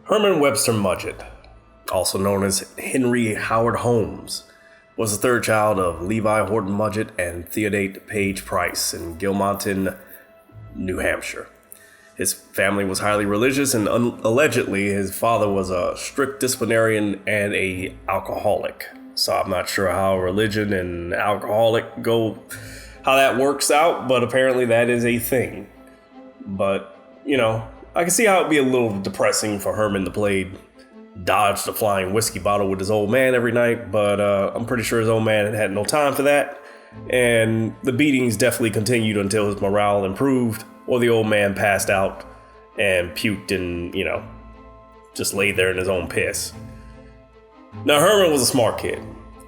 Herman Webster Mudgett, also known as Henry Howard Holmes, was the third child of Levi Horton Mudgett and Theodate Page Price in Gilmanton, New Hampshire. His family was highly religious, and allegedly his father was a strict disciplinarian and an alcoholic. So I'm not sure how religion and alcoholic go, how that works out, but apparently that is a thing. But, I can see how it'd be a little depressing for Herman to dodge the flying whiskey bottle with his old man every night, but I'm pretty sure his old man had no time for that. And the beatings definitely continued until his morale improved, or the old man passed out and puked and, just laid there in his own piss. Now, Herman was a smart kid,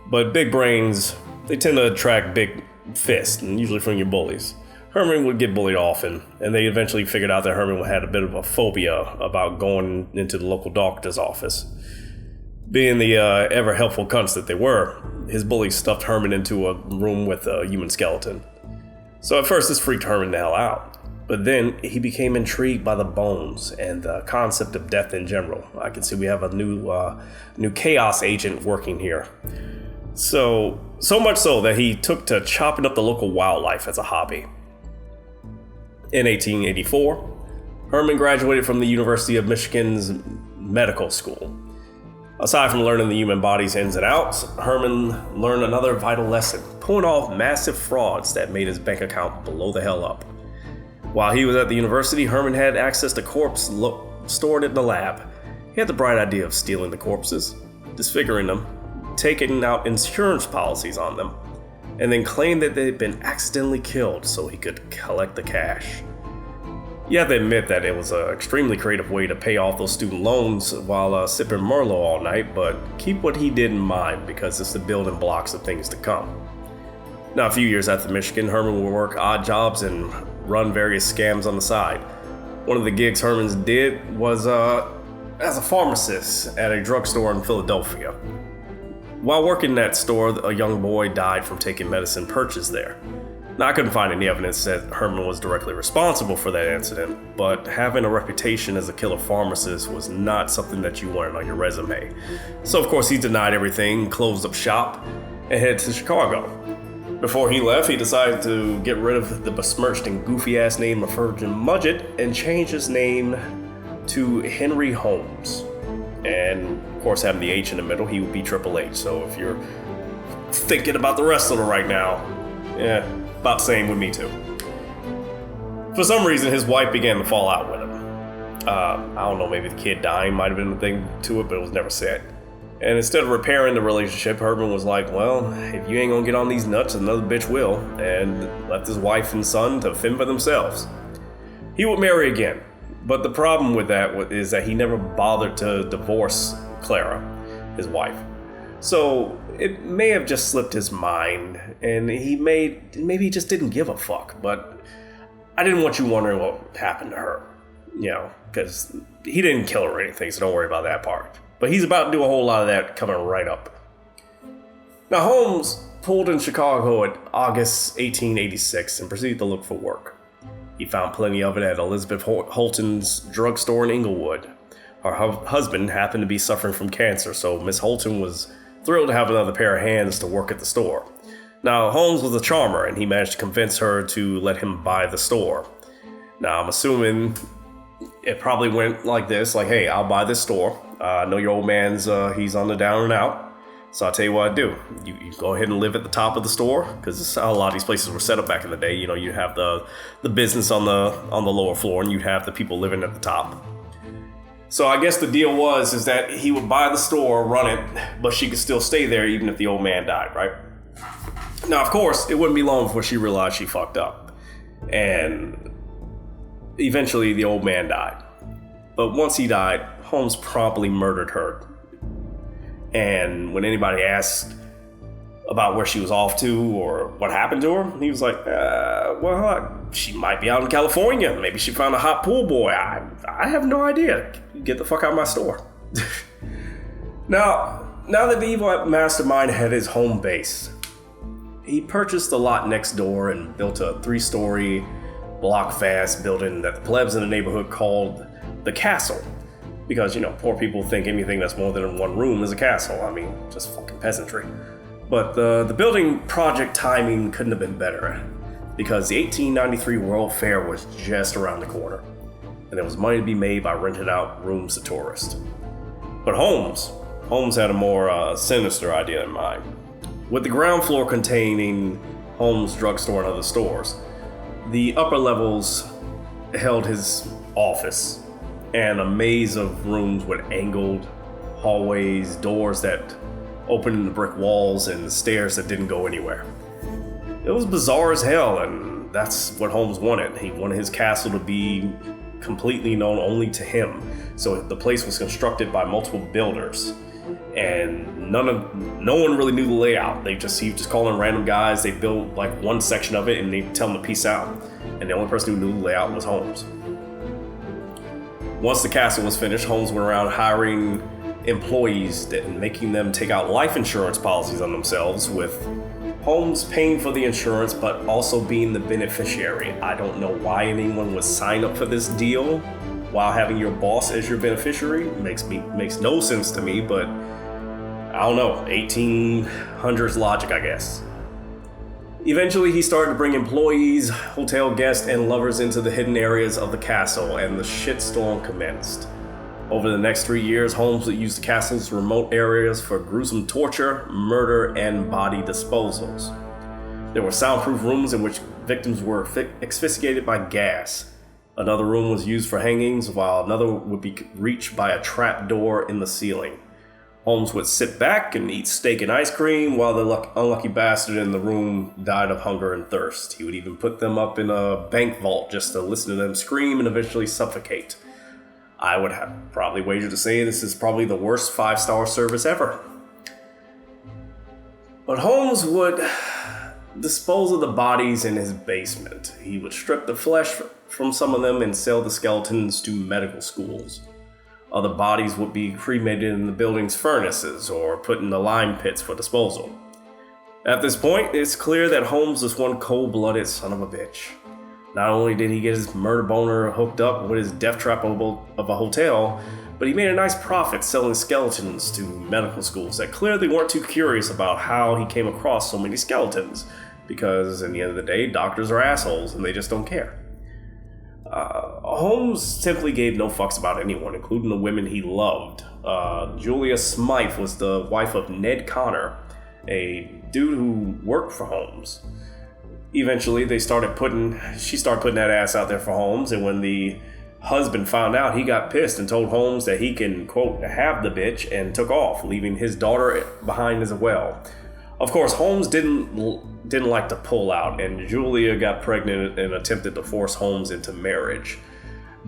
but big brains, they tend to attract big fists, and usually from your bullies. Herman would get bullied often, and they eventually figured out that Herman had a bit of a phobia about going into the local doctor's office. Being the ever helpful cunts that they were, his bullies stuffed Herman into a room with a human skeleton. So at first this freaked Herman the hell out, but then he became intrigued by the bones and the concept of death in general. I can see we have a new chaos agent working here. So much so that he took to chopping up the local wildlife as a hobby. In 1884, Herman graduated from the University of Michigan's medical school. Aside from learning the human body's ins and outs, Herman learned another vital lesson, pulling off massive frauds that made his bank account blow the hell up. While he was at the university, Herman had access to corpses stored in the lab. He had the bright idea of stealing the corpses, disfiguring them, taking out insurance policies on them, and then claimed that they had been accidentally killed so he could collect the cash. You have to admit that it was an extremely creative way to pay off those student loans while sipping Merlot all night, but keep what he did in mind because it's the building blocks of things to come. Now, a few years after Michigan, Herman would work odd jobs and run various scams on the side. One of the gigs Herman did was as a pharmacist at a drugstore in Philadelphia. While working that store, a young boy died from taking medicine purchased there. Now, I couldn't find any evidence that Herman was directly responsible for that incident, but having a reputation as a killer pharmacist was not something that you wanted on your resume. So, of course, he denied everything, closed up shop, and headed to Chicago. Before he left, he decided to get rid of the besmirched and goofy-ass name of Herman Mudgett and change his name to Henry Holmes. And, of course, having the H in the middle, he would be Triple H. So if you're thinking about the rest of it right now, about the same with me too. For some reason, his wife began to fall out with him. I don't know, maybe the kid dying might have been the thing to it, but it was never said. And instead of repairing the relationship, Herman was like, well, if you ain't gonna get on these nuts, another bitch will, and left his wife and son to fend for themselves. He would marry again. But the problem with that is that he never bothered to divorce Clara, his wife. So it may have just slipped his mind, and maybe he just didn't give a fuck. But I didn't want you wondering what happened to her, because he didn't kill her or anything, so don't worry about that part. But he's about to do a whole lot of that coming right up. Now, Holmes pulled in Chicago in August 1886 and proceeded to look for work. He found plenty of it at Elizabeth Holton's drugstore in Inglewood. Her husband happened to be suffering from cancer, so Miss Holton was thrilled to have another pair of hands to work at the store. Now, Holmes was a charmer, and he managed to convince her to let him buy the store. Now, I'm assuming it probably went like this, like, hey, I'll buy this store. I know your old man's, he's on the down and out. So I'll tell you what I do. You go ahead and live at the top of the store, because this is how a lot of these places were set up back in the day. You have the business on the lower floor, and you'd have the people living at the top. So I guess the deal is that he would buy the store, run it, but she could still stay there even if the old man died, right? Now, of course, it wouldn't be long before she realized she fucked up. And eventually the old man died. But once he died, Holmes promptly murdered her. And when anybody asked about where she was off to or what happened to her, he was like, she might be out in California. Maybe she found a hot pool boy. I have no idea. Get the fuck out of my store. Now that the evil mastermind had his home base, he purchased the lot next door and built a 3-story block-fast building that the plebs in the neighborhood called the Castle. Because, poor people think anything that's more than one room is a castle. I mean, just fucking peasantry. But the building project timing couldn't have been better, because the 1893 World Fair was just around the corner, and there was money to be made by renting out rooms to tourists. But Holmes had a more sinister idea in mind. With the ground floor containing Holmes' drugstore and other stores, the upper levels held his office and a maze of rooms with angled hallways, doors that opened into brick walls, and stairs that didn't go anywhere. It was bizarre as hell, and that's what Holmes wanted. He wanted his castle to be completely known only to him. So the place was constructed by multiple builders, and no one really knew the layout. He was just calling random guys. They built like one section of it, and they tell them to peace out. And the only person who knew the layout was Holmes. Once the castle was finished, Holmes went around hiring employees and making them take out life insurance policies on themselves, with Holmes paying for the insurance but also being the beneficiary. I don't know why anyone would sign up for this deal while having your boss as your beneficiary. Makes no sense to me, but I don't know, 1800s logic, I guess. Eventually, he started to bring employees, hotel guests, and lovers into the hidden areas of the castle, and the shitstorm commenced. Over the next 3 years, Holmes would use the castle's remote areas for gruesome torture, murder, and body disposals. There were soundproof rooms in which victims were asphyxiated by gas. Another room was used for hangings, while another would be reached by a trap door in the ceiling. Holmes would sit back and eat steak and ice cream while the unlucky bastard in the room died of hunger and thirst. He would even put them up in a bank vault just to listen to them scream and eventually suffocate. I would have probably wagered to say this is probably the worst 5-star service ever. But Holmes would dispose of the bodies in his basement. He would strip the flesh from some of them and sell the skeletons to medical schools. Other bodies would be cremated in the building's furnaces or put in the lime pits for disposal. At this point, it's clear that Holmes was one cold-blooded son of a bitch. Not only did he get his murder boner hooked up with his death trap of a hotel, but he made a nice profit selling skeletons to medical schools that clearly weren't too curious about how he came across so many skeletons, because in the end of the day, doctors are assholes and they just don't care. Holmes simply gave no fucks about anyone, including the women he loved. Julia Smythe was the wife of Ned Connor, a dude who worked for Holmes. Eventually, she started putting that ass out there for Holmes, and when the husband found out, he got pissed and told Holmes that he can, quote, have the bitch, and took off, leaving his daughter behind as well. Of course, Holmes didn't like to pull out, and Julia got pregnant and attempted to force Holmes into marriage.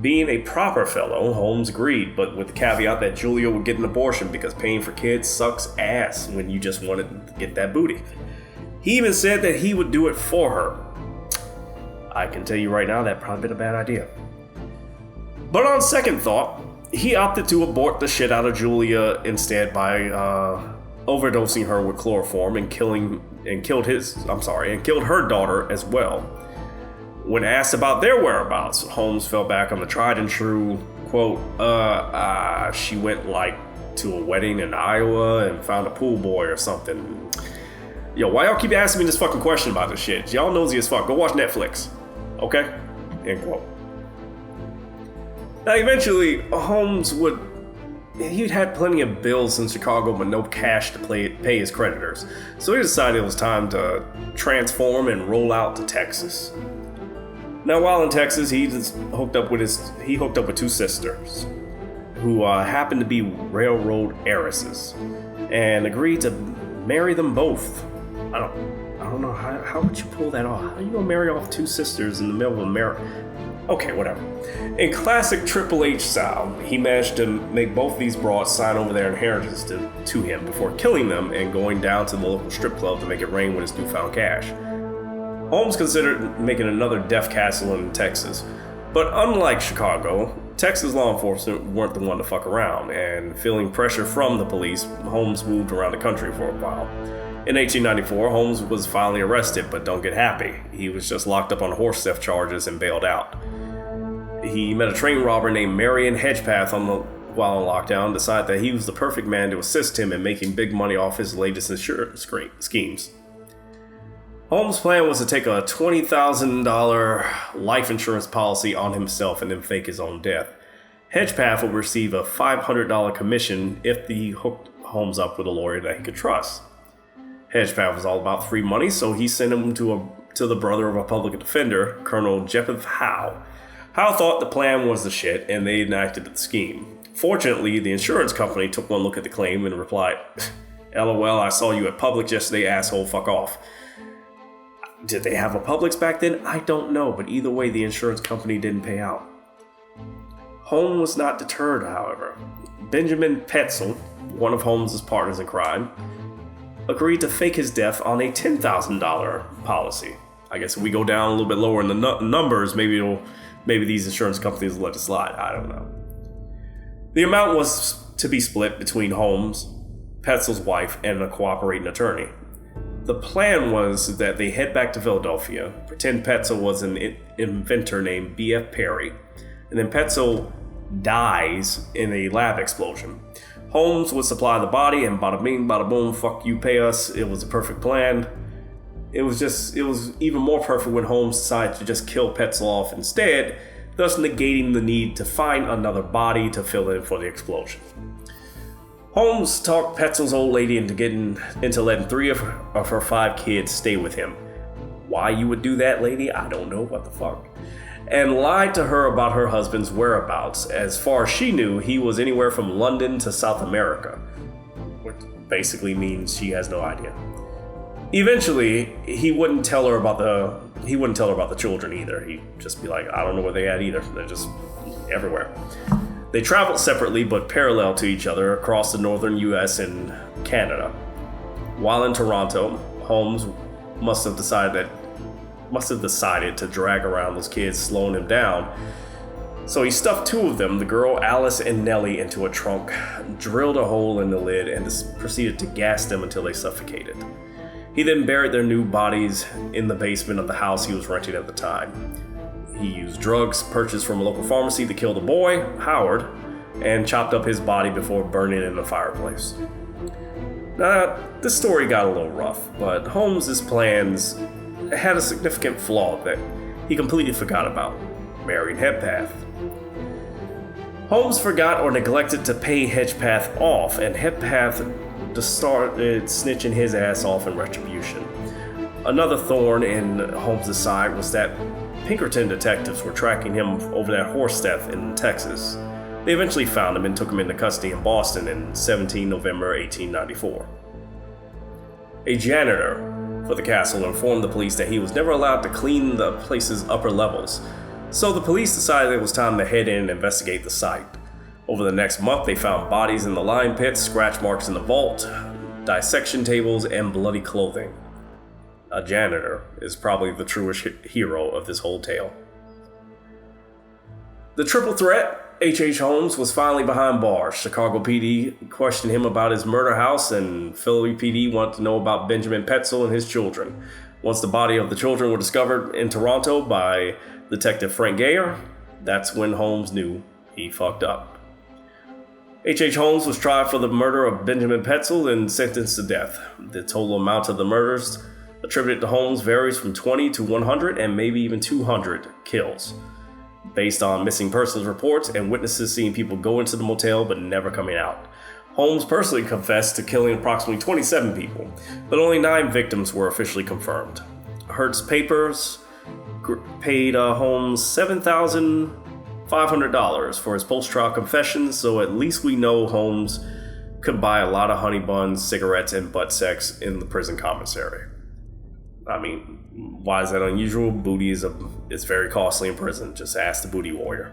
Being a proper fellow, Holmes agreed, but with the caveat that Julia would get an abortion because paying for kids sucks ass when you just wanted to get that booty. He even said that he would do it for her. I can tell you right now that probably been a bad idea. But on second thought, he opted to abort the shit out of Julia instead by overdosing her with chloroform and killed her daughter as well. When asked about their whereabouts, Holmes fell back on the tried and true, quote, she went to a wedding in Iowa and found a pool boy or something. Yo, why y'all keep asking me this fucking question about this shit? Y'all nosy as fuck. Go watch Netflix. Okay? End quote. Now, eventually, Holmes he'd had plenty of bills in Chicago, but no cash to pay his creditors. So he decided it was time to transform and roll out to Texas. Now, while in Texas, he hooked up with two sisters who happened to be railroad heiresses and agreed to marry them both. I don't know how would you pull that off? How are you gonna marry off two sisters in the middle of America? Okay, whatever. In classic Triple H style, he managed to make both these broads sign over their inheritance to him before killing them and going down to the local strip club to make it rain with his newfound cash. Holmes considered making another death castle in Texas, but unlike Chicago, Texas law enforcement weren't the one to fuck around, and feeling pressure from the police, Holmes moved around the country for a while. In 1894, Holmes was finally arrested, but don't get happy. He was just locked up on horse theft charges and bailed out. He met a train robber named Marion Hedgepath on the while on lockdown, decided that he was the perfect man to assist him in making big money off his latest insurance schemes. Holmes' plan was to take a $20,000 life insurance policy on himself and then fake his own death. Hedgepath would receive a $500 commission if he hooked Holmes up with a lawyer that he could trust. Hedgepath was all about free money, so he sent him to the brother of a public defender, Colonel Jephthah Howe. Howe thought the plan was the shit, and they enacted the scheme. Fortunately, the insurance company took one look at the claim and replied, "LOL, I saw you at Publix yesterday, asshole, fuck off." Did they have a Publix back then? I don't know, but either way, the insurance company didn't pay out. Holmes was not deterred, however. Benjamin Petzel, one of Holmes' partners in crime, agreed to fake his death on a $10,000 policy. I guess if we go down a little bit lower in the numbers, maybe these insurance companies will let it slide. I don't know. The amount was to be split between Holmes, Petzel's wife, and a cooperating attorney. The plan was that they head back to Philadelphia, pretend Petzel was an inventor named B.F. Perry, and then Petzel dies in a lab explosion. Holmes would supply the body, and bada bing, bada boom, fuck you, pay us. It was a perfect plan. It was even more perfect when Holmes decided to just kill Petzel off instead, thus negating the need to find another body to fill in for the explosion. Holmes talked Petzel's old lady into letting 3 of her 5 kids stay with him. Why you would do that, lady? I don't know, what the fuck. And lied to her about her husband's whereabouts. As far as she knew, he was anywhere from London to South America, which basically means she has no idea. Eventually, he wouldn't tell her about the children either. He'd just be like, I don't know where they at either. They're just everywhere. They traveled separately but parallel to each other across the northern US and Canada. While in Toronto, Holmes must have decided to drag around those kids, slowing him down. So he stuffed 2 of them, the girl Alice and Nellie, into a trunk, drilled a hole in the lid, and proceeded to gas them until they suffocated. He then buried their new bodies in the basement of the house he was renting at the time. He used drugs purchased from a local pharmacy to kill the boy, Howard, and chopped up his body before burning it in the fireplace. Now, this story got a little rough, but Holmes' plans had a significant flaw that he completely forgot about: marrying Hedgepath. Holmes forgot or neglected to pay Hedgepath off, and Hedgepath started snitching his ass off in retribution. Another thorn in Holmes' side was that Pinkerton detectives were tracking him over that horse theft in Texas. They eventually found him and took him into custody in Boston in 17 November 1894. A janitor for the castle informed the police that he was never allowed to clean the place's upper levels, so the police decided it was time to head in and investigate the site. Over the next month, they found bodies in the lime pits, scratch marks in the vault, dissection tables, and bloody clothing. A janitor is probably the truest hero of this whole tale. The triple threat, H.H. Holmes, was finally behind bars. Chicago PD questioned him about his murder house, and Philly PD wanted to know about Benjamin Petzel and his children. Once the body of the children were discovered in Toronto by Detective Frank Gayer, that's when Holmes knew he fucked up. H.H. Holmes was tried for the murder of Benjamin Petzel and sentenced to death. The total amount of the murders attributed to Holmes varies from 20 to 100 and maybe even 200 kills, based on missing persons reports and witnesses seeing people go into the motel but never coming out. Holmes personally confessed to killing approximately 27 people, but only 9 victims were officially confirmed. Hertz Papers paid Holmes $7,500 for his post-trial confessions, so at least we know Holmes could buy a lot of honey buns, cigarettes, and butt sex in the prison commissary. I mean, why is that unusual? Booty is very costly in prison. Just ask the booty warrior.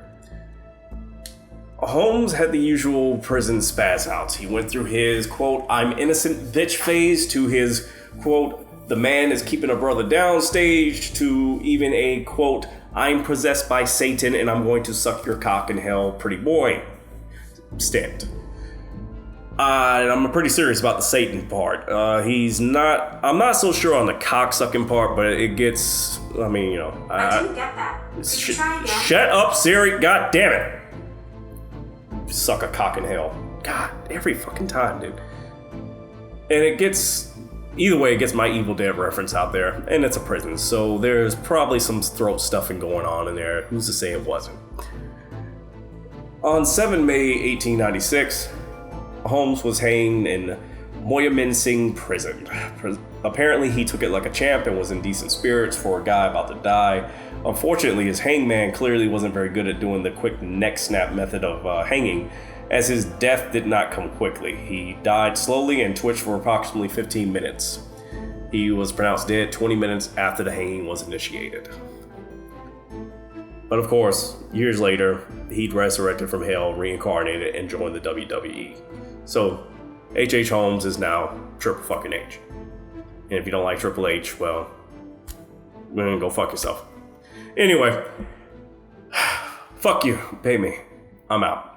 Holmes had the usual prison spaz outs. He went through his, quote, I'm innocent bitch phase, to his, quote, the man is keeping a brother down stage, to even a, quote, I'm possessed by Satan and I'm going to suck your cock in hell, pretty boy stint. And I'm pretty serious about the Satan part. I'm not so sure on the cock-sucking part, but it gets, I mean, you know. I didn't get that. Try again. Shut up, Siri. God damn it. suck a cock in hell. God, every fucking time, dude. And it gets, either way, it gets my Evil Dead reference out there, and it's a prison, so there's probably some throat stuffing going on in there. Who's to say it wasn't? On 7 May 1896, Holmes was hanged in Moyamensing Singh prison. Apparently, he took it like a champ and was in decent spirits for a guy about to die. Unfortunately, his hangman clearly wasn't very good at doing the quick neck snap method of hanging, as his death did not come quickly. He died slowly and twitched for approximately 15 minutes. He was pronounced dead 20 minutes after the hanging was initiated. But of course, years later, he'd resurrected from hell, reincarnated, and joined the WWE. So, H.H. Holmes is now Triple fucking H. And if you don't like Triple H, well, go fuck yourself. Anyway, fuck you, pay me. I'm out.